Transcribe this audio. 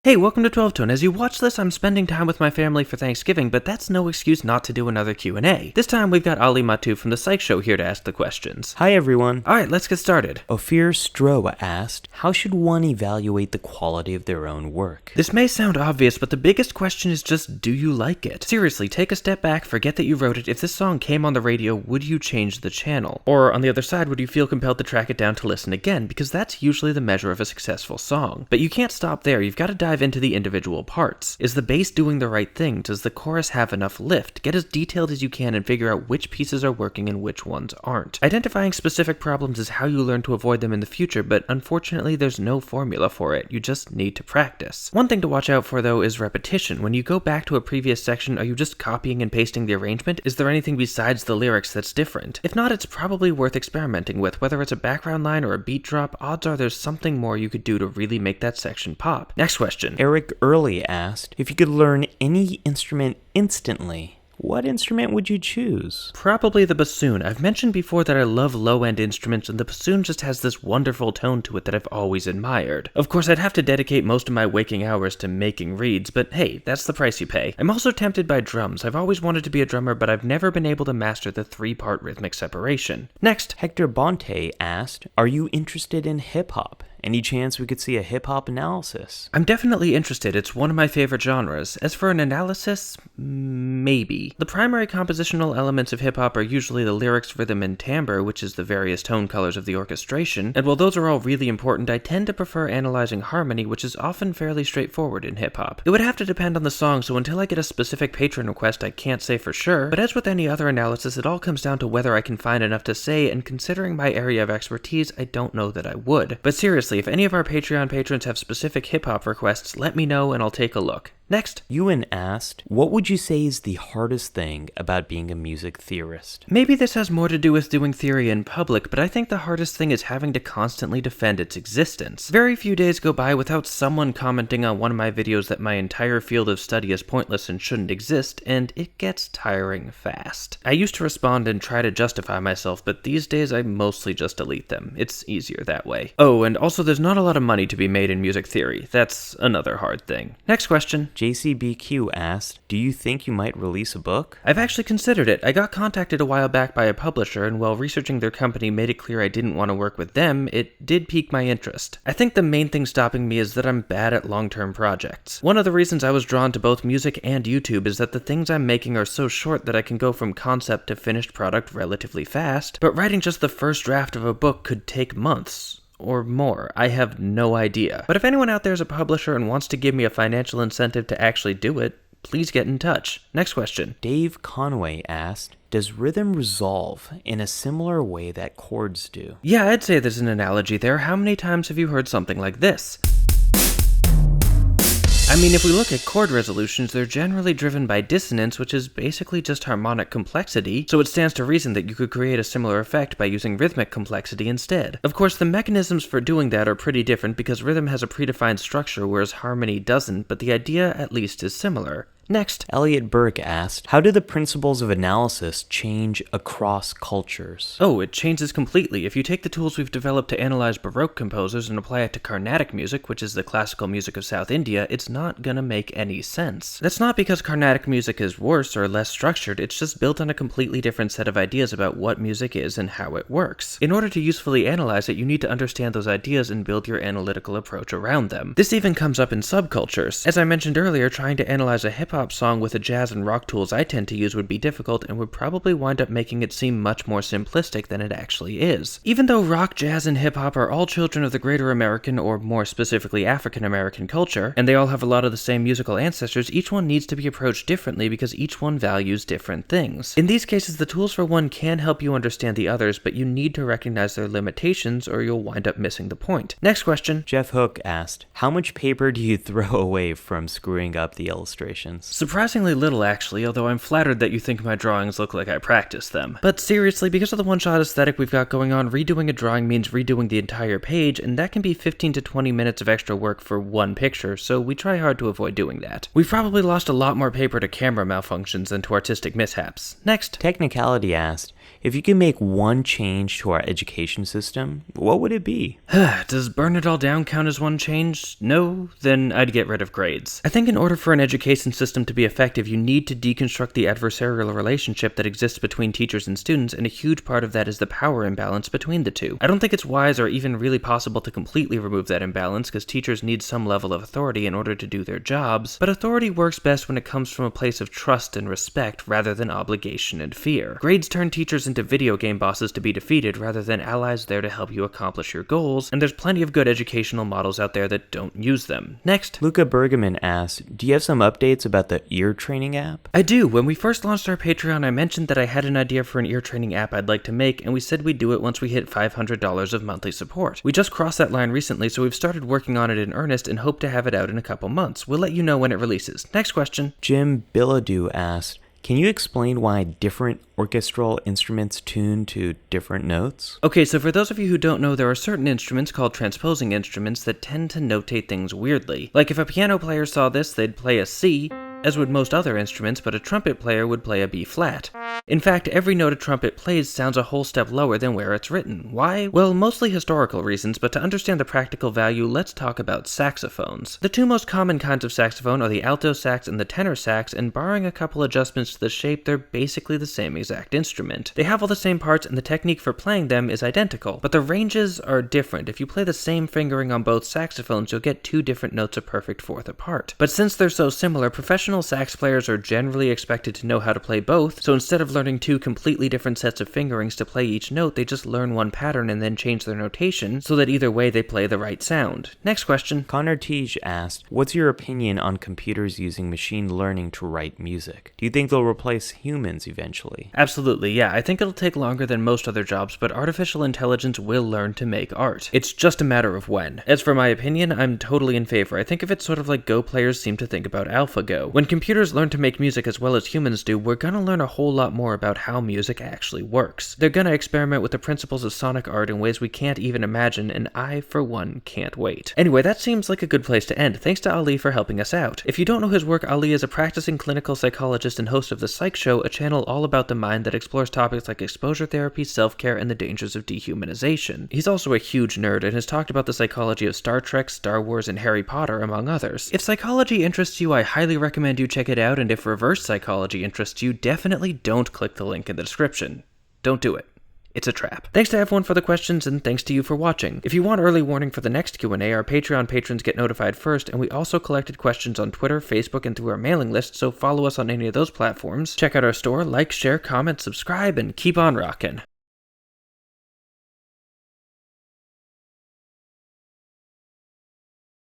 Hey, welcome to 12 Tone. As you watch this, I'm spending time with my family for Thanksgiving, but that's no excuse not to do another Q&A. This time we've got Ali Matu from the Psych Show here to ask the questions. Hi everyone. Alright, let's get started. Ophir Stroa asked, how should one evaluate the quality of their own work? This may sound obvious, but the biggest question is just, do you like it? Seriously, take a step back, forget that you wrote it. If this song came on the radio, would you change the channel? Or, on the other side, would you feel compelled to track it down to listen again? Because that's usually the measure of a successful song. But you can't stop there, you've got to dive into the individual parts. Is the bass doing the right thing? Does the chorus have enough lift? Get as detailed as you can and figure out which pieces are working and which ones aren't. Identifying specific problems is how you learn to avoid them in the future, but unfortunately there's no formula for it. You just need to practice. One thing to watch out for though is repetition. When you go back to a previous section, are you just copying and pasting the arrangement? Is there anything besides the lyrics that's different? If not, it's probably worth experimenting with. Whether it's a background line or a beat drop, odds are there's something more you could do to really make that section pop. Next question. Eric Early asked, if you could learn any instrument instantly, what instrument would you choose? Probably the bassoon. I've mentioned before that I love low-end instruments, and the bassoon just has this wonderful tone to it that I've always admired. Of course, I'd have to dedicate most of my waking hours to making reeds, but hey, that's the price you pay. I'm also tempted by drums. I've always wanted to be a drummer, but I've never been able to master the three-part rhythmic separation. Next, Hector Bonte asked, are you interested in hip-hop? Any chance we could see a hip-hop analysis? I'm definitely interested. It's one of my favorite genres. As for an analysis, maybe. The primary compositional elements of hip-hop are usually the lyrics, rhythm, and timbre, which is the various tone colors of the orchestration, and while those are all really important, I tend to prefer analyzing harmony, which is often fairly straightforward in hip-hop. It would have to depend on the song, so until I get a specific patron request, I can't say for sure, but as with any other analysis, it all comes down to whether I can find enough to say, and considering my area of expertise, I don't know that I would. But seriously, if any of our Patreon patrons have specific hip-hop requests, let me know and I'll take a look. Next, Ewan asked, what would you say is the hardest thing about being a music theorist? Maybe this has more to do with doing theory in public, but I think the hardest thing is having to constantly defend its existence. Very few days go by without someone commenting on one of my videos that my entire field of study is pointless and shouldn't exist, and it gets tiring fast. I used to respond and try to justify myself, but these days I mostly just delete them. It's easier that way. Oh, and also there's not a lot of money to be made in music theory. That's another hard thing. Next question. JCBQ asked, do you think you might release a book? I've actually considered it. I got contacted a while back by a publisher, and while researching their company made it clear I didn't want to work with them, it did pique my interest. I think the main thing stopping me is that I'm bad at long-term projects. One of the reasons I was drawn to both music and YouTube is that the things I'm making are so short that I can go from concept to finished product relatively fast, but writing just the first draft of a book could take months. Or more. I have no idea. But if anyone out there is a publisher and wants to give me a financial incentive to actually do it, please get in touch. Next question. Dave Conway asked, does rhythm resolve in a similar way that chords do? Yeah, I'd say there's an analogy there. How many times have you heard something like this? I mean, if we look at chord resolutions, they're generally driven by dissonance, which is basically just harmonic complexity, so it stands to reason that you could create a similar effect by using rhythmic complexity instead. Of course, the mechanisms for doing that are pretty different because rhythm has a predefined structure whereas harmony doesn't, but the idea at least is similar. Next, Elliot Burke asked, how do the principles of analysis change across cultures? Oh, it changes completely. If you take the tools we've developed to analyze Baroque composers and apply it to Carnatic music, which is the classical music of South India, it's not gonna make any sense. That's not because Carnatic music is worse or less structured, it's just built on a completely different set of ideas about what music is and how it works. In order to usefully analyze it, you need to understand those ideas and build your analytical approach around them. This even comes up in subcultures. As I mentioned earlier, trying to analyze a hip-hop song with the jazz and rock tools I tend to use would be difficult and would probably wind up making it seem much more simplistic than it actually is. Even though rock, jazz, and hip-hop are all children of the greater American, or more specifically African-American culture, and they all have a lot of the same musical ancestors, each one needs to be approached differently because each one values different things. In these cases, the tools for one can help you understand the others, but you need to recognize their limitations or you'll wind up missing the point. Next question. Jeff Hook asked, how much paper do you throw away from screwing up the illustrations? Surprisingly little, actually, although I'm flattered that you think my drawings look like I practiced them. But seriously, because of the one-shot aesthetic we've got going on, redoing a drawing means redoing the entire page, and that can be 15 to 20 minutes of extra work for one picture, so we try hard to avoid doing that. We've probably lost a lot more paper to camera malfunctions than to artistic mishaps. Next. Technicality asked, If you could make one change to our education system, what would it be? Does burn it all down count as one change? No? Then I'd get rid of grades. I think in order for an education system to be effective, you need to deconstruct the adversarial relationship that exists between teachers and students, and a huge part of that is the power imbalance between the two. I don't think it's wise or even really possible to completely remove that imbalance, because teachers need some level of authority in order to do their jobs, but authority works best when it comes from a place of trust and respect rather than obligation and fear. Grades turn teachers into video game bosses to be defeated rather than allies there to help you accomplish your goals, and there's plenty of good educational models out there that don't use them. Next. Luca Bergman asks, do you have some updates about the ear training app? I do. When we first launched our Patreon, I mentioned that I had an idea for an ear training app I'd like to make, and we said we'd do it once we hit $500 of monthly support. We just crossed that line recently, so we've started working on it in earnest and hope to have it out in a couple months. We'll let you know when it releases. Next question. Jim Bilodeau asked, can you explain why different orchestral instruments tune to different notes? Okay, so for those of you who don't know, there are certain instruments called transposing instruments that tend to notate things weirdly. Like if a piano player saw this, they'd play a C, as would most other instruments, but a trumpet player would play a B flat. In fact, every note a trumpet plays sounds a whole step lower than where it's written. Why? Well, mostly historical reasons, but to understand the practical value, let's talk about saxophones. The two most common kinds of saxophone are the alto sax and the tenor sax, and barring a couple adjustments to the shape, they're basically the same exact instrument. They have all the same parts, and the technique for playing them is identical, but the ranges are different. If you play the same fingering on both saxophones, you'll get two different notes a perfect fourth apart. But since they're so similar, professional sax players are generally expected to know how to play both, so instead of learning two completely different sets of fingerings to play each note, they just learn one pattern and then change their notation so that either way they play the right sound. Next question. Connor Teague asked, what's your opinion on computers using machine learning to write music? Do you think they'll replace humans eventually? Absolutely, yeah. I think it'll take longer than most other jobs, but artificial intelligence will learn to make art. It's just a matter of when. As for my opinion, I'm totally in favor. I think of it sort of like Go players seem to think about AlphaGo. When computers learn to make music as well as humans do, we're gonna learn a whole lot more about how music actually works. They're gonna experiment with the principles of sonic art in ways we can't even imagine, and I, for one, can't wait. Anyway, that seems like a good place to end. Thanks to Ali for helping us out. If you don't know his work, Ali is a practicing clinical psychologist and host of The Psych Show, a channel all about the mind that explores topics like exposure therapy, self-care, and the dangers of dehumanization. He's also a huge nerd and has talked about the psychology of Star Trek, Star Wars, and Harry Potter, among others. If psychology interests you, I highly recommend you check it out, and if reverse psychology interests you, definitely don't click the link in the description. Don't do it. It's a trap. Thanks to everyone for the questions, and thanks to you for watching. If you want early warning for the next Q&A, our Patreon patrons get notified first, and we also collected questions on Twitter, Facebook, and through our mailing list, so follow us on any of those platforms. Check out our store, like, share, comment, subscribe, and keep on rockin'.